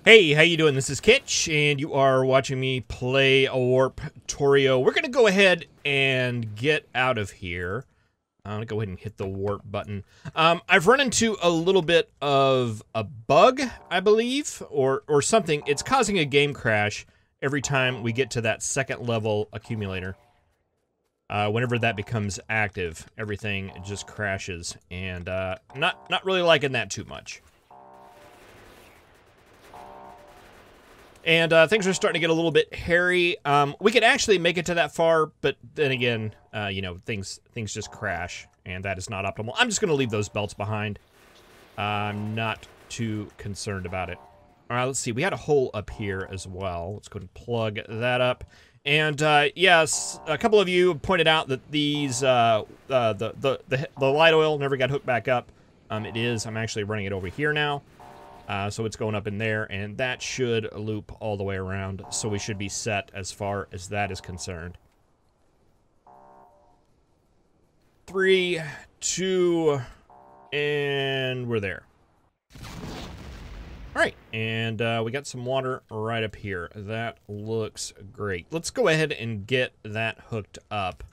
Hey, how you doing? This is Kitch, and you are watching me play a Warptorio. We're going to go ahead and get out of here. I'm going to go ahead and hit the warp button. I've run into a little bit of a bug, I believe, or something. It's causing a game crash every time we get to that second level accumulator. Whenever that becomes active, everything just crashes, and not really liking that too much. And things are starting to get a little bit hairy. We could actually make it to that far, but then again, you know, things just crash, and that is not optimal. I'm just going to leave those belts behind. I'm not too concerned about it. All right, let's see. We had a hole up here as well. Let's go and plug that up. And yes, a couple of you pointed out that these the light oil never got hooked back up. It is. I'm actually running it over here now. So it's going up in there, and that should loop all the way around, so we should be set as far as that is concerned. 3, 2, and we're there. Alright, and we got some water right up here. That looks great. Let's go ahead and get that hooked up.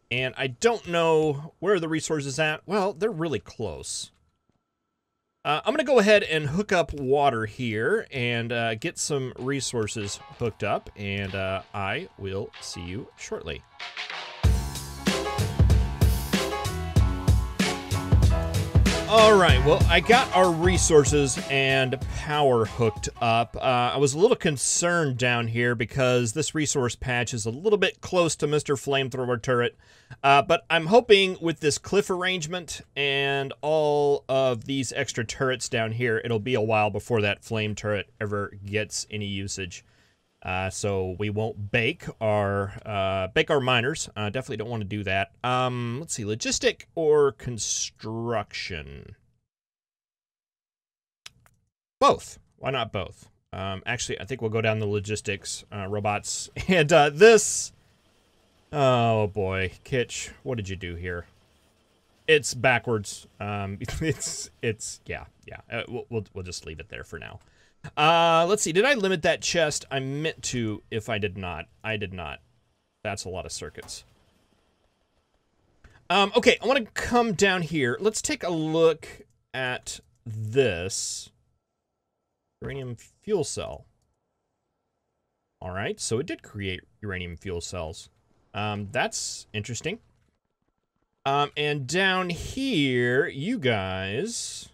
And I don't know where the resource is at. Well, they're really close. I'm going to go ahead and hook up water here and get some resources hooked up, and I will see you shortly. Alright, well, I got our resources and power hooked up. I was a little concerned down here because this resource patch is a little bit close to Mr. Flamethrower Turret. But I'm hoping with this cliff arrangement and all of these extra turrets down here, it'll be a while before that flame turret ever gets any usage. So we won't bake our miners. Definitely don't want to do that. Let's see, logistic or construction? Both. Why not both? Actually, I think we'll go down the logistics, robots. And this... Oh boy, Kitch, what did you do here? It's backwards. Yeah. We'll just leave it there for now. Let's see. Did I limit that chest? I meant to. If I did not, I did not. That's a lot of circuits. Okay, I want to come down here. Let's take a look at this uranium fuel cell. All right, so it did create uranium fuel cells. That's interesting. And down here, you guys...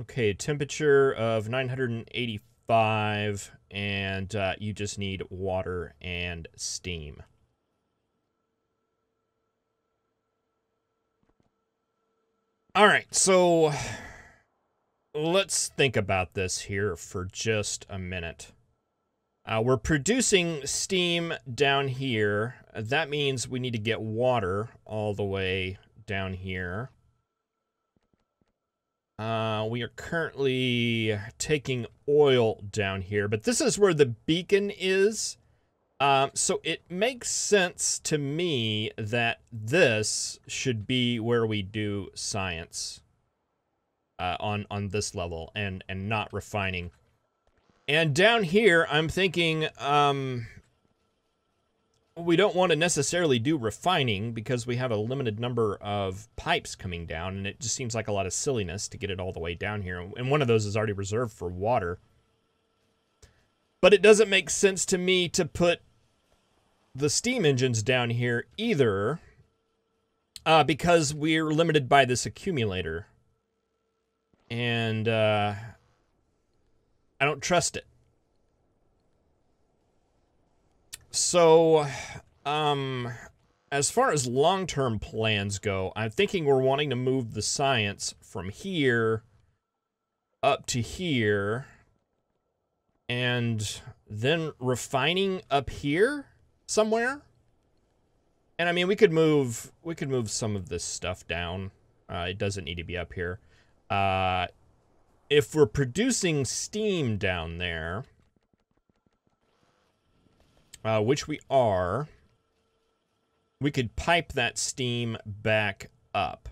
Okay, temperature of 985, and you just need water and steam. Alright, so let's think about this here for just a minute. We're producing steam down here. That means we need to get water all the way down here. We are currently taking oil down here, but this is where the beacon is. So it makes sense to me that this should be where we do science on this level and not refining. And down here, I'm thinking, we don't want to necessarily do refining because we have a limited number of pipes coming down, and it just seems like a lot of silliness to get it all the way down here. And one of those is already reserved for water. But it doesn't make sense to me to put the steam engines down here either, because we're limited by this accumulator. And, I don't trust it. So, as far as long-term plans go, I'm thinking we're wanting to move the science from here up to here, and then refining up here somewhere. And I mean, we could move some of this stuff down. It doesn't need to be up here. If we're producing steam down there, which we are, we could pipe that steam back up.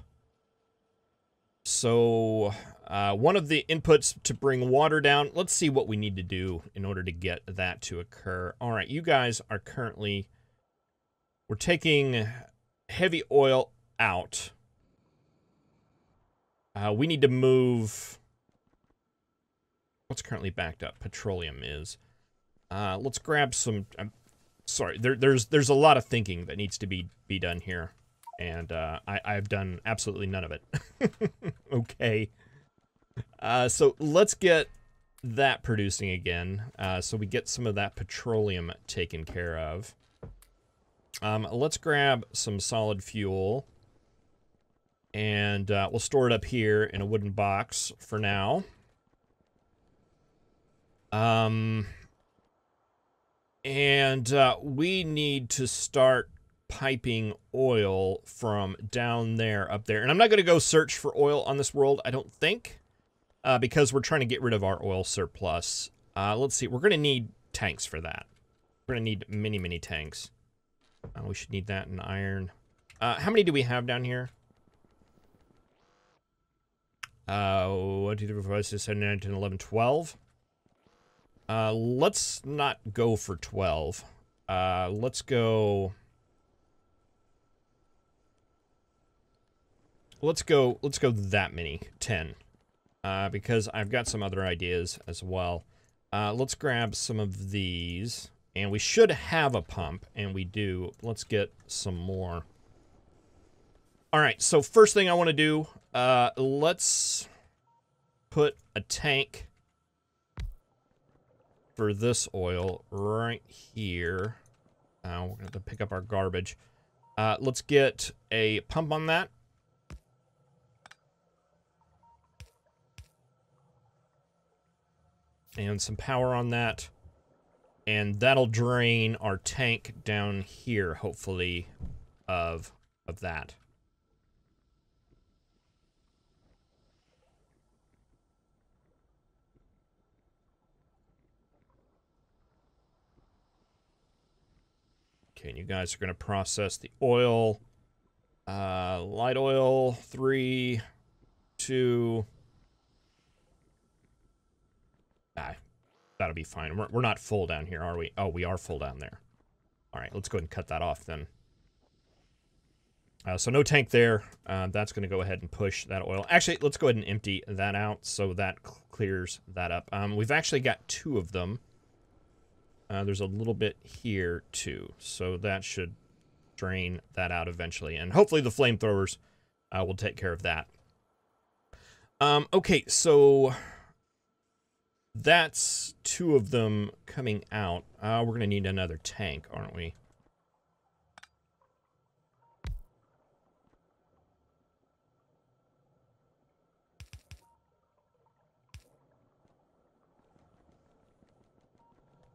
So one of the inputs to bring water down, let's see what we need to do in order to get that to occur. All right, you guys are currently, we're taking heavy oil out. We need to move, what's currently backed up? Petroleum is. Let's grab some, sorry, there's a lot of thinking that needs to be done here. And I've done absolutely none of it. Okay. So let's get that producing again. So we get some of that petroleum taken care of. Let's grab some solid fuel. And we'll store it up here in a wooden box for now. And we need to start piping oil from down there up there. And I'm not going to go search for oil on this world, I don't think, because we're trying to get rid of our oil surplus. Let's see, we're going to need tanks for that. We're going to need many, many tanks. We should need that in iron. How many do we have down here? 1, 2, 3, 4, 5, 6, 7, 9, 10, 11, 12. Let's not go for 12. Let's go... Let's go that many, 10, because I've got some other ideas as well. Let's grab some of these, and we should have a pump, and we do. Let's get some more. All right, so first thing I want to do, let's put a tank for this oil right here. We're going to have to pick up our garbage. Let's get a pump on that. And some power on that. And that'll drain our tank down here, hopefully, of that. Okay, and you guys are going to process the oil. Light oil, 3, 2... That'll be fine. We're not full down here, are we? Oh, we are full down there. All right, let's go ahead and cut that off then. So no tank there. That's going to go ahead and push that oil. Actually, let's go ahead and empty that out so that clears that up. We've actually got 2 of them. There's a little bit here, too. So that should drain that out eventually. And hopefully the flamethrowers will take care of that. Okay, so... That's 2 of them coming out. We're going to need another tank, aren't we?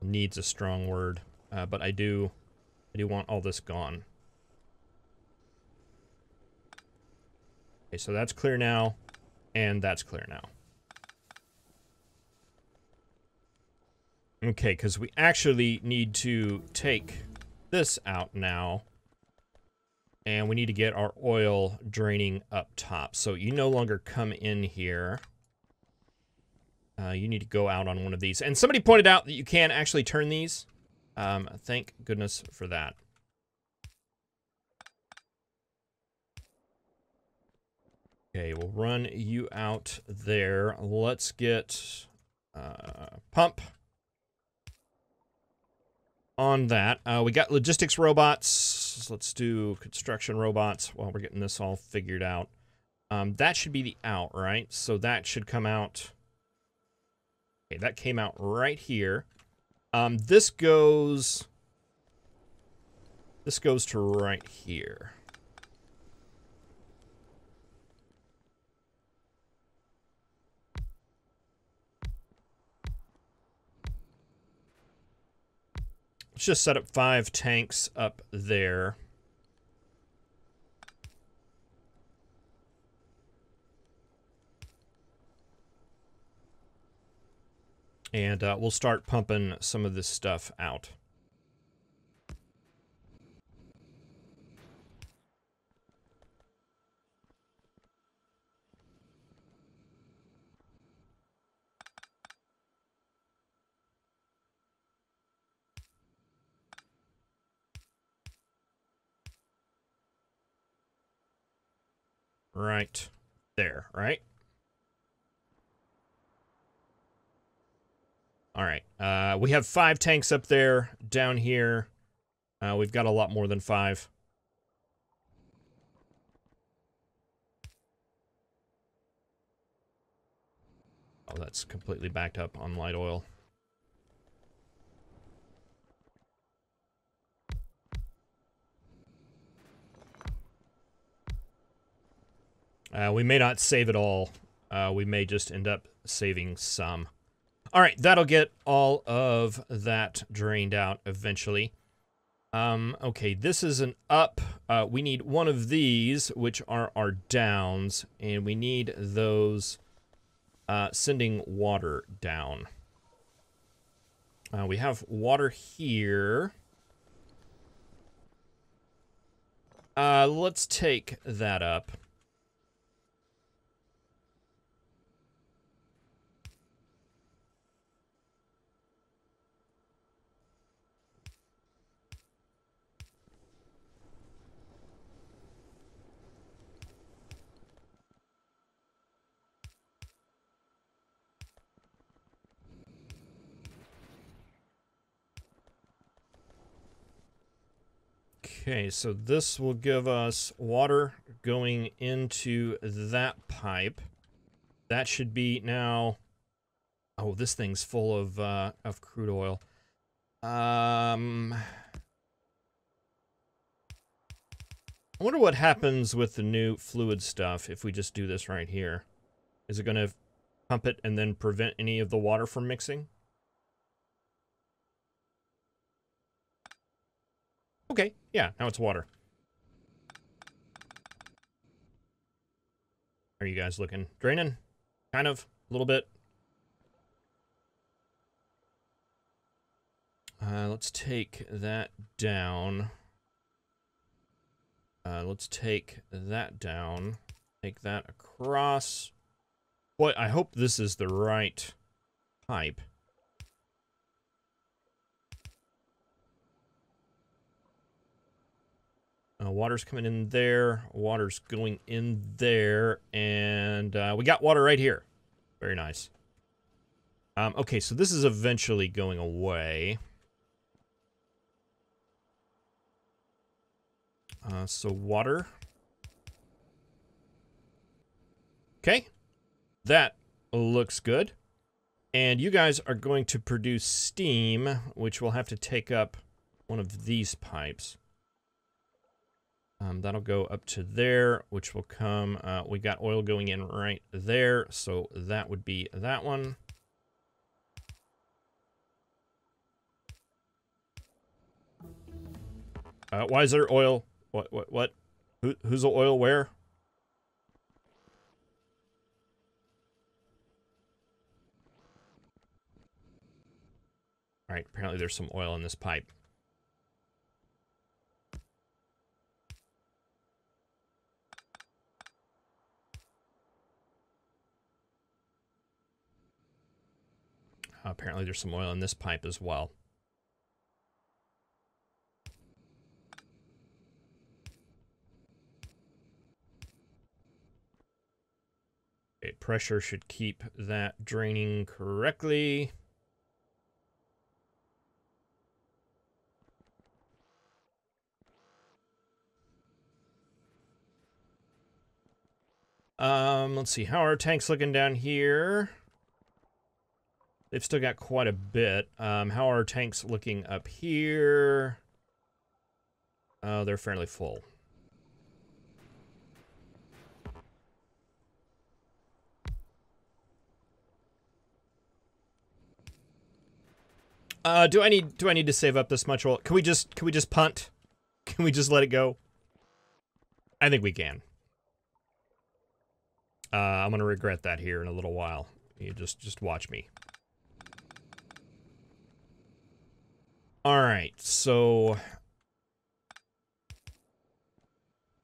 Needs a strong word, but I do want all this gone. Okay, so that's clear now, and that's clear now. Okay, because we actually need to take this out now. And we need to get our oil draining up top. So you no longer come in here. You need to go out on one of these. And somebody pointed out that you can actually turn these. Thank goodness for that. Okay, we'll run you out there. Let's get pump on that. We got logistics robots. Let's do construction robots while we're getting this all figured out. That should be the out, right? So that should come out. Okay, that came out right here. This goes to right here. Let's just set up 5 tanks up there. And we'll start pumping some of this stuff out. right there, right? All right. We have 5 tanks up there. Down here, we've got a lot more than 5. Oh, that's completely backed up on light oil. We may not save it all. We may just end up saving some. All right, that'll get all of that drained out eventually. Okay, this is an up. We need one of these, which are our downs, and we need those sending water down. We have water here. Let's take that up. Okay, so this will give us water going into that pipe. That should be now... Oh, this thing's full of crude oil. I wonder what happens with the new fluid stuff if we just do this right here. Is it going to pump it and then prevent any of the water from mixing? Okay, yeah, now it's water. How are you guys looking? Draining? Kind of, a little bit. Let's take that down. Let's take that down. Take that across. Boy, I hope this is the right pipe. Water's coming in there. Water's going in there. And we got water right here. Very nice. Okay, so this is eventually going away. So water. Okay. That looks good. And you guys are going to produce steam, which will have to take up one of these pipes. That'll go up to there, which will come... we got oil going in right there, so that would be that one. Why is there oil? What? Who's the oil where? All right, apparently there's some oil in this pipe. Apparently there's some oil in this pipe as well. Okay, pressure should keep that draining correctly. Let's see, how are our tanks looking down here? They've still got quite a bit. How are our tanks looking up here? They're fairly full. Do I need to save up this much oil? Can we just punt? Can we just let it go? I think we can. I'm gonna regret that here in a little while. You just watch me. All right, so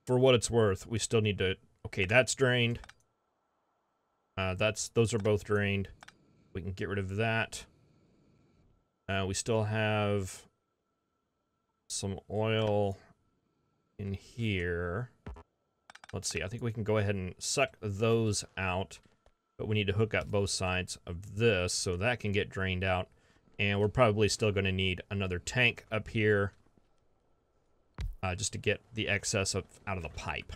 for what it's worth, we still need to... Okay, that's drained. Those are both drained. We can get rid of that. We still have some oil in here. Let's see. I think we can go ahead and suck those out. But we need to hook up both sides of this so that can get drained out. And we're probably still going to need another tank up here just to get the excess out of the pipe.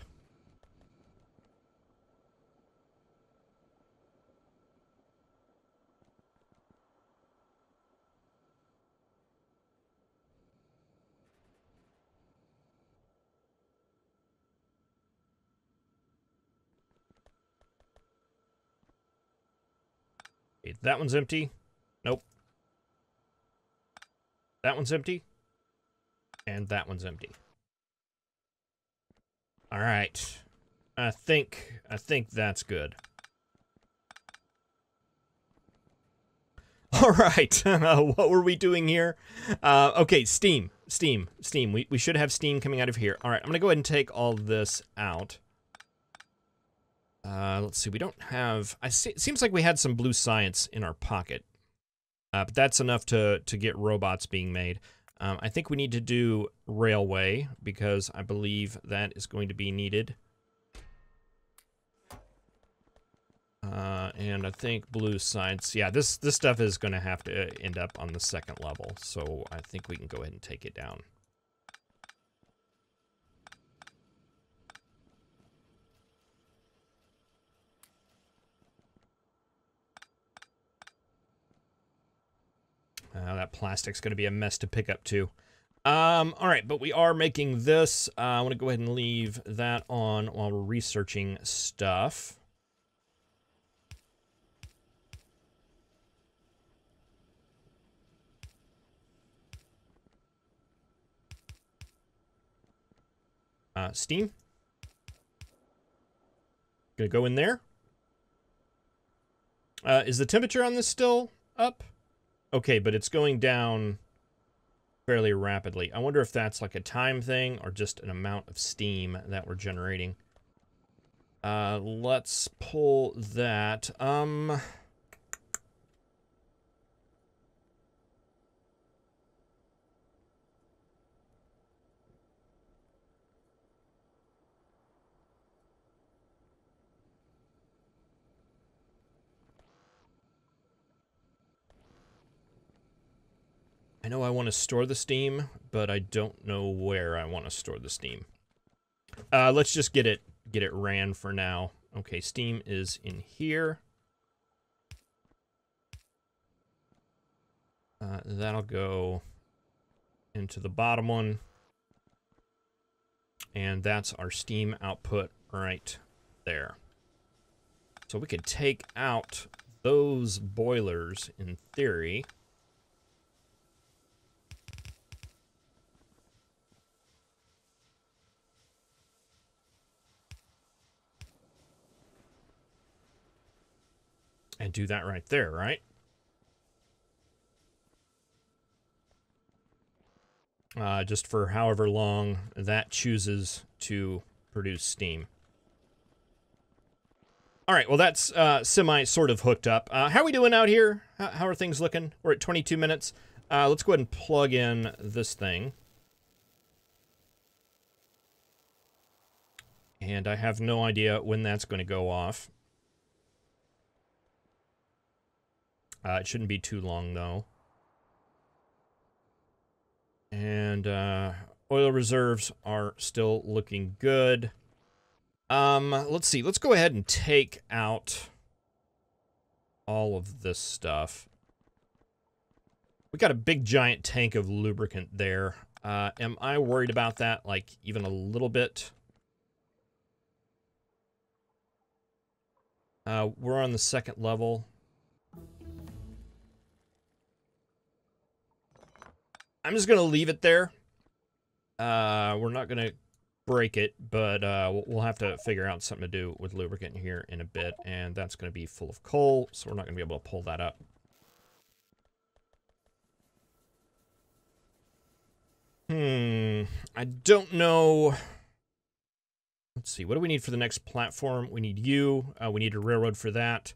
Okay, that one's empty. Nope. That one's empty. And that one's empty. All right. I think that's good. All right. What were we doing here? Okay, steam. We should have steam coming out of here. All right, I'm going to go ahead and take all this out. Let's see. We don't have... it seems like we had some blue science in our pocket. But that's enough to get robots being made. I think we need to do railway because I believe that is going to be needed. And I think blue science. Yeah, this stuff is going to have to end up on the second level. So I think we can go ahead and take it down. That plastic's going to be a mess to pick up, too. All right, but we are making this. I want to go ahead and leave that on while we're researching stuff. Steam. Gonna go in there. Is the temperature on this still up? Okay, but it's going down fairly rapidly. I wonder if that's like a time thing or just an amount of steam that we're generating. Let's pull that. I know I want to store the steam, but I don't know where I want to store the steam. Let's just get it ran for now. Okay, steam is in here. That'll go into the bottom one. And that's our steam output right there. So we could take out those boilers in theory. And do that right there, right? Just for however long that chooses to produce steam. All right, well, that's sort of hooked up. How are we doing out here? How are things looking? We're at 22 minutes. Let's go ahead and plug in this thing. And I have no idea when that's going to go off. It shouldn't be too long, though. And oil reserves are still looking good. Let's see. Let's go ahead and take out all of this stuff. We got a big giant tank of lubricant there. Am I worried about that, like, even a little bit? We're on the second level. I'm just going to leave it there. We're not going to break it, but we'll have to figure out something to do with lubricant here in a bit, and that's going to be full of coal, so we're not going to be able to pull that up. I don't know. Let's see, what do we need for the next platform? We need you. We need a railroad for that.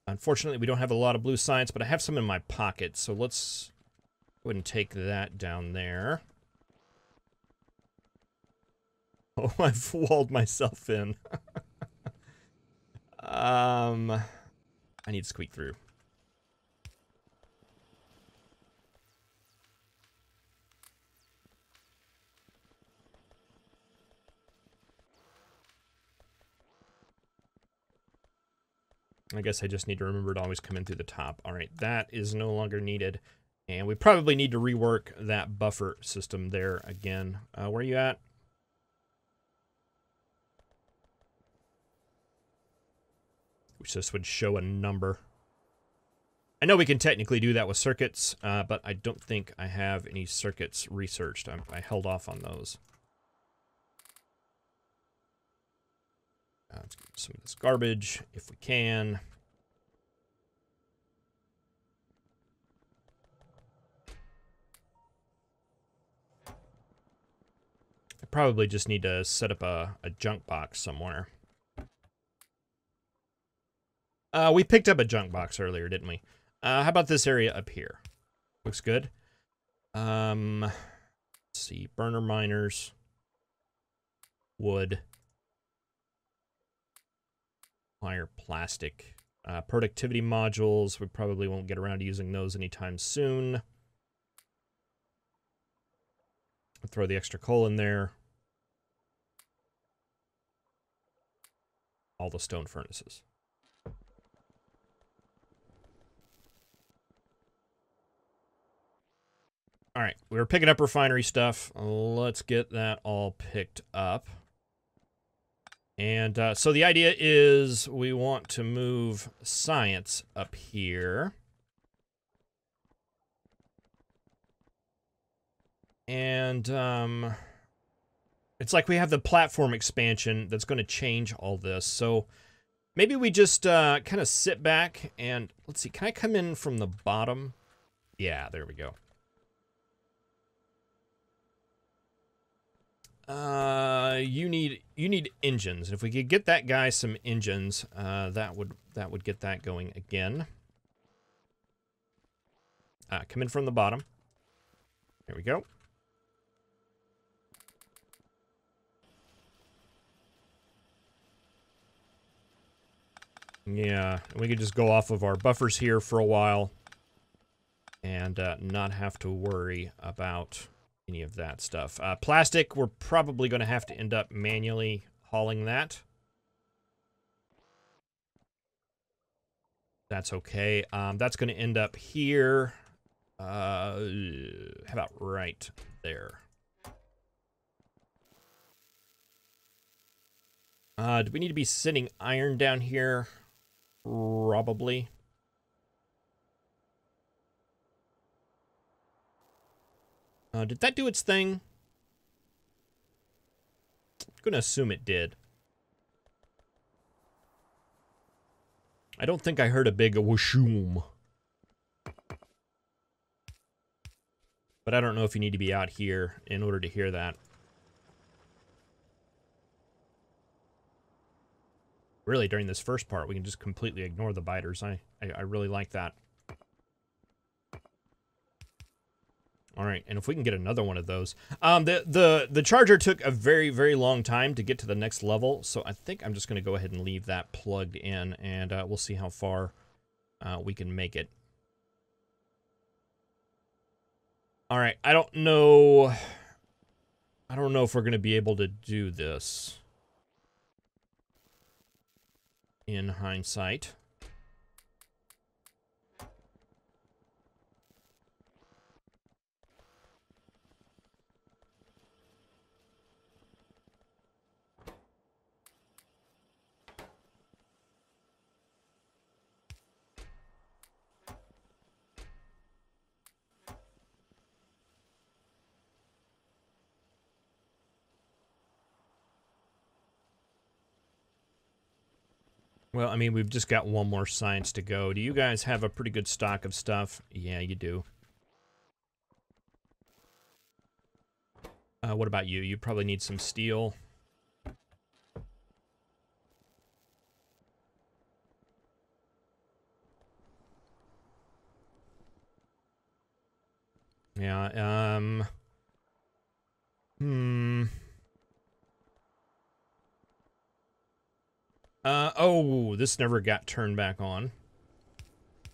Unfortunately, we don't have a lot of blue science, but I have some in my pocket, so let's go ahead and take that down there. Oh, I've walled myself in. I need to squeak through. I guess I just need to remember to always come in through the top. All right, that is no longer needed. And we probably need to rework that buffer system there again. Where are you at? Wish this would show a number. I know we can technically do that with circuits, but I don't think I have any circuits researched. I held off on those. Let's get some of this garbage if we can. I probably just need to set up a junk box somewhere. We picked up a junk box earlier, didn't we? How about this area up here? Looks good. Let's see. Burner miners. Wood. Wire plastic. Productivity modules. We probably won't get around to using those anytime soon. I'll throw the extra coal in there. All the stone furnaces. All right, we were picking up refinery stuff. Let's get that all picked up. And so the idea is we want to move science up here. And it's like we have the platform expansion that's going to change all this. So maybe we just kind of sit back and let's see. Can I come in from the bottom? Yeah, there we go. You need engines. If we could get that guy some engines, that would get that going again. Come in from the bottom. There we go. Yeah, we could just go off of our buffers here for a while and not have to worry about any of that stuff. Plastic, we're probably going to have to end up manually hauling that. That's okay. That's going to end up here. How about right there? Do we need to be sending iron down here? Probably. Did that do its thing? I'm gonna assume it did. I don't think I heard a big whooshoom. But I don't know if you need to be out here in order to hear that. Really, during this first part, we can just completely ignore the biters. I really like that. All right, and if we can get another one of those. The charger took a very, very long time to get to the next level, so I think I'm just going to go ahead and leave that plugged in, and we'll see how far we can make it. All right, I don't know if we're going to be able to do this in hindsight. Well, I mean, we've just got one more science to go. Do you guys have a pretty good stock of stuff? Yeah, you do. What about you? You probably need some steel. Yeah, Oh, this never got turned back on.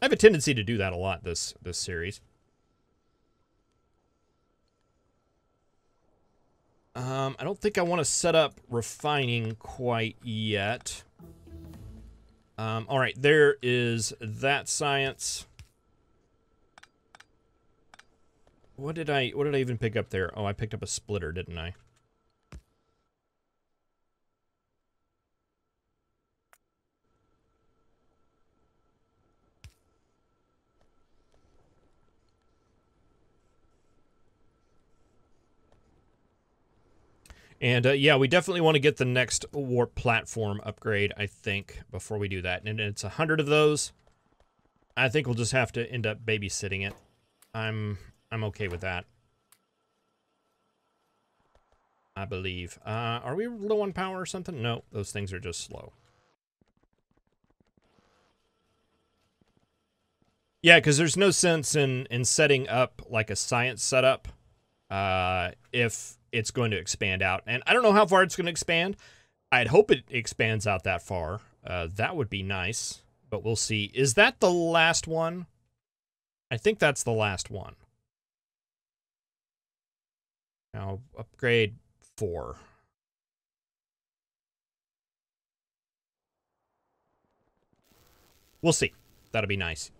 I have a tendency to do that a lot this series. I don't think I want to set up refining quite yet. All right, there is that science. What did I even pick up there? Oh, I picked up a splitter, didn't I? And yeah, we definitely want to get the next warp platform upgrade, I think, before we do that. And it's 100 of those. I think we'll just have to end up babysitting it. I'm okay with that. I believe. Are we low on power or something? No, those things are just slow. Yeah, because there's no sense in setting up like a science setup if it's going to expand out. And I don't know how far it's going to expand. I'd hope it expands out that far. That would be nice, but we'll see. Is that the last one? I think that's the last one. Now, upgrade 4. We'll see. That'll be nice.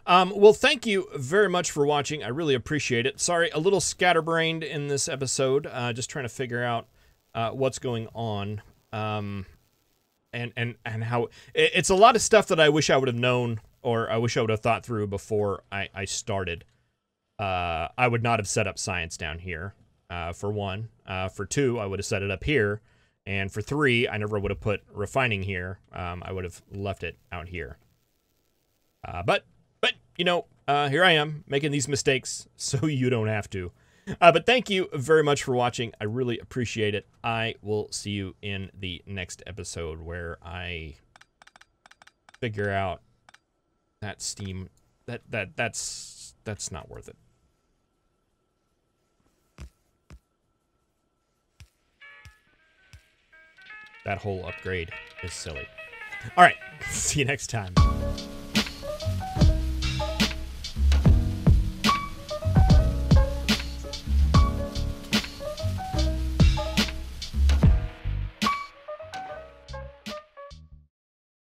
Well, thank you very much for watching. I really appreciate it. Sorry, a little scatterbrained in this episode. Just trying to figure out what's going on. And how... It's a lot of stuff that I wish I would have known, or I wish I would have thought through before I started. I would not have set up science down here, for one. For two, I would have set it up here. And for three, I never would have put refining here. I would have left it out here. But you know, here I am making these mistakes so you don't have to. But thank you very much for watching. I really appreciate it. I will see you in the next episode where I figure out that steam. That's not worth it. That whole upgrade is silly. All right, see you next time.